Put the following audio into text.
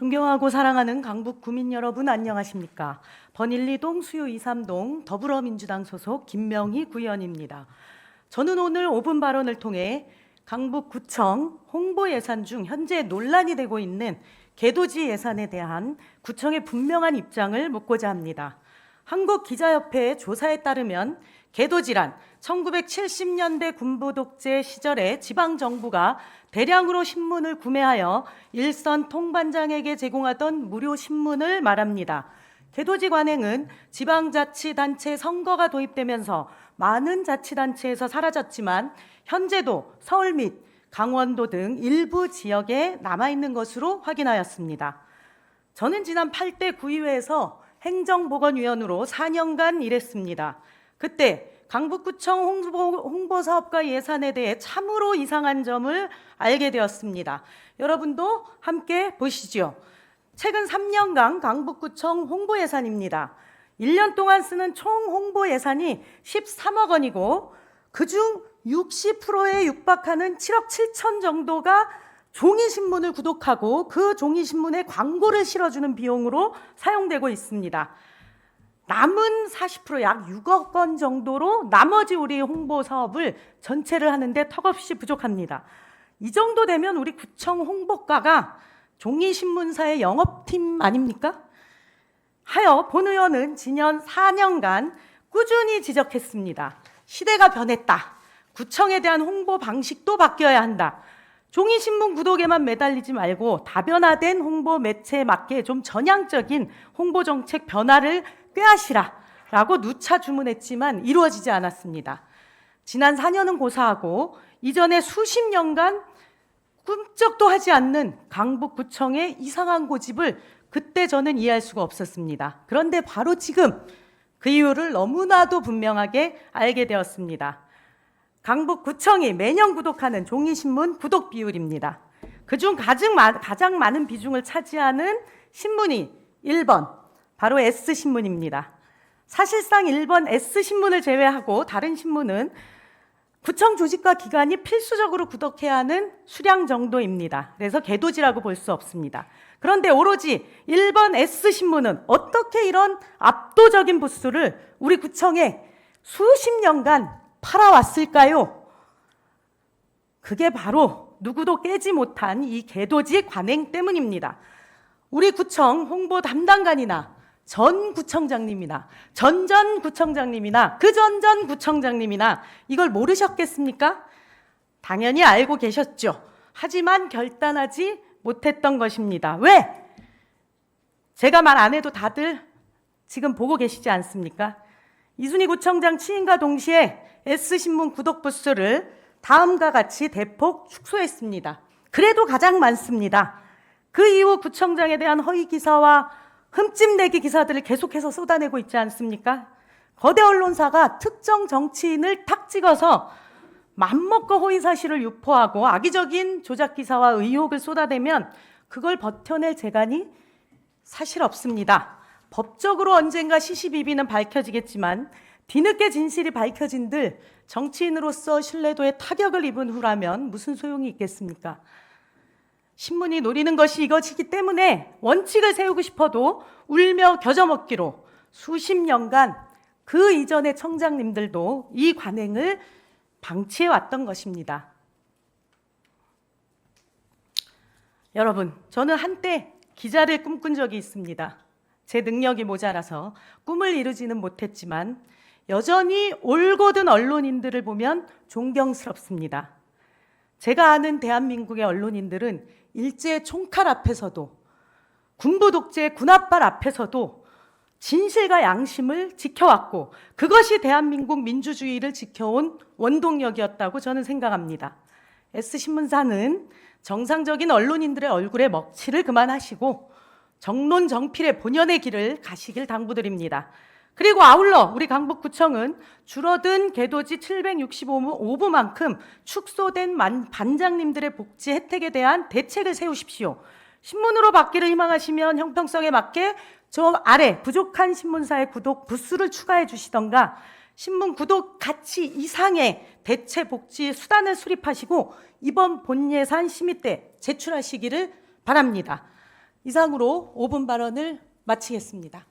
존경하고 사랑하는 강북 구민 여러분 안녕하십니까? 번일리동 수요 23동 더불어민주당 소속 김명희 구의원입니다. 저는 오늘 5분 발언을 통해 강북구청 홍보 예산 중 현재 논란이 되고 있는 계도지 예산에 대한 구청의 분명한 입장을 묻고자 합니다. 한국기자협회 조사에 따르면 계도지란 1970년대 군부 독재 시절에 지방정부가 대량으로 신문을 구매하여 일선 통반장에게 제공하던 무료 신문을 말합니다. 계도지 관행은 지방자치단체 선거가 도입되면서 많은 자치단체에서 사라졌지만 현재도 서울 및 강원도 등 일부 지역에 남아있는 것으로 확인하였습니다. 저는 지난 8대 구의회에서 행정보건위원으로 4년간 일했습니다. 그때 강북구청 홍보사업과 예산에 대해 참으로 이상한 점을 알게 되었습니다. 여러분도 함께 보시죠. 최근 3년간 강북구청 홍보 예산입니다. 1년 동안 쓰는 총 홍보 예산이 13억 원이고 그중 60%에 육박하는 7억 7천 정도가 종이신문을 구독하고 그 종이신문에 광고를 실어주는 비용으로 사용되고 있습니다. 남은 40% 약 6억 원 정도로 나머지 우리 홍보 사업을 전체를 하는데 턱없이 부족합니다. 이 정도 되면 우리 구청 홍보과가 종이신문사의 영업팀 아닙니까? 하여 본 의원은 지난 4년간 꾸준히 지적했습니다. 시대가 변했다. 구청에 대한 홍보 방식도 바뀌어야 한다. 종이신문 구독에만 매달리지 말고 다변화된 홍보 매체에 맞게 좀 전향적인 홍보 정책 변화를 꾀하시라 라고 누차 주문했지만 이루어지지 않았습니다. 지난 4년은 고사하고 이전에 수십 년간 꿈쩍도 하지 않는 강북구청의 이상한 고집을 그때 저는 이해할 수가 없었습니다. 그런데 바로 지금 그 이유를 너무나도 분명하게 알게 되었습니다. 강북구청이 매년 구독하는 종이신문 구독 비율입니다. 그중 가장 많은 비중을 차지하는 신문이 1번 바로 S신문입니다. 사실상 1번 S신문을 제외하고 다른 신문은 구청 조직과 기관이 필수적으로 구독해야 하는 수량 정도입니다. 그래서 계도지라고 볼 수 없습니다. 그런데 오로지 1번 S신문은 어떻게 이런 압도적인 부수를 우리 구청에 수십 년간 팔아왔을까요? 그게 바로 누구도 깨지 못한 이 계도지 관행 때문입니다. 우리 구청 홍보 담당관이나 전 구청장님이나 전전 구청장님이나 그 전전 구청장님이나 이걸 모르셨겠습니까? 당연히 알고 계셨죠. 하지만 결단하지 못했던 것입니다. 왜? 제가 말 안 해도 다들 지금 보고 계시지 않습니까? 이순희 구청장 취임과 동시에 S신문 구독 부수를 다음과 같이 대폭 축소했습니다. 그래도 가장 많습니다. 그 이후 구청장에 대한 허위 기사와 흠집내기 기사들을 계속해서 쏟아내고 있지 않습니까? 거대 언론사가 특정 정치인을 탁 찍어서 맘먹고 허위 사실을 유포하고 악의적인 조작 기사와 의혹을 쏟아내면 그걸 버텨낼 재간이 사실 없습니다. 법적으로 언젠가 시시비비는 밝혀지겠지만 뒤늦게 진실이 밝혀진들 정치인으로서 신뢰도에 타격을 입은 후라면 무슨 소용이 있겠습니까? 신문이 노리는 것이 이것이기 때문에 원칙을 세우고 싶어도 울며 겨져먹기로 수십 년간 그 이전의 청장님들도 이 관행을 방치해왔던 것입니다. 여러분, 저는 한때 기자를 꿈꾼 적이 있습니다. 제 능력이 모자라서 꿈을 이루지는 못했지만 여전히 올곧은 언론인들을 보면 존경스럽습니다. 제가 아는 대한민국의 언론인들은 일제의 총칼 앞에서도 군부 독재의 군합발 앞에서도 진실과 양심을 지켜왔고 그것이 대한민국 민주주의를 지켜온 원동력이었다고 저는 생각합니다. S신문사는 정상적인 언론인들의 얼굴에 먹칠을 그만하시고 정론정필의 본연의 길을 가시길 당부드립니다. 그리고 아울러 우리 강북구청은 줄어든 계도지 765부만큼 축소된 반장님들의 복지 혜택에 대한 대책을 세우십시오. 신문으로 받기를 희망하시면 형평성에 맞게 저 아래 부족한 신문사의 구독 부수를 추가해 주시던가 신문 구독 가치 이상의 대체 복지 수단을 수립하시고 이번 본예산 심의 때 제출하시기를 바랍니다. 이상으로 5분 발언을 마치겠습니다.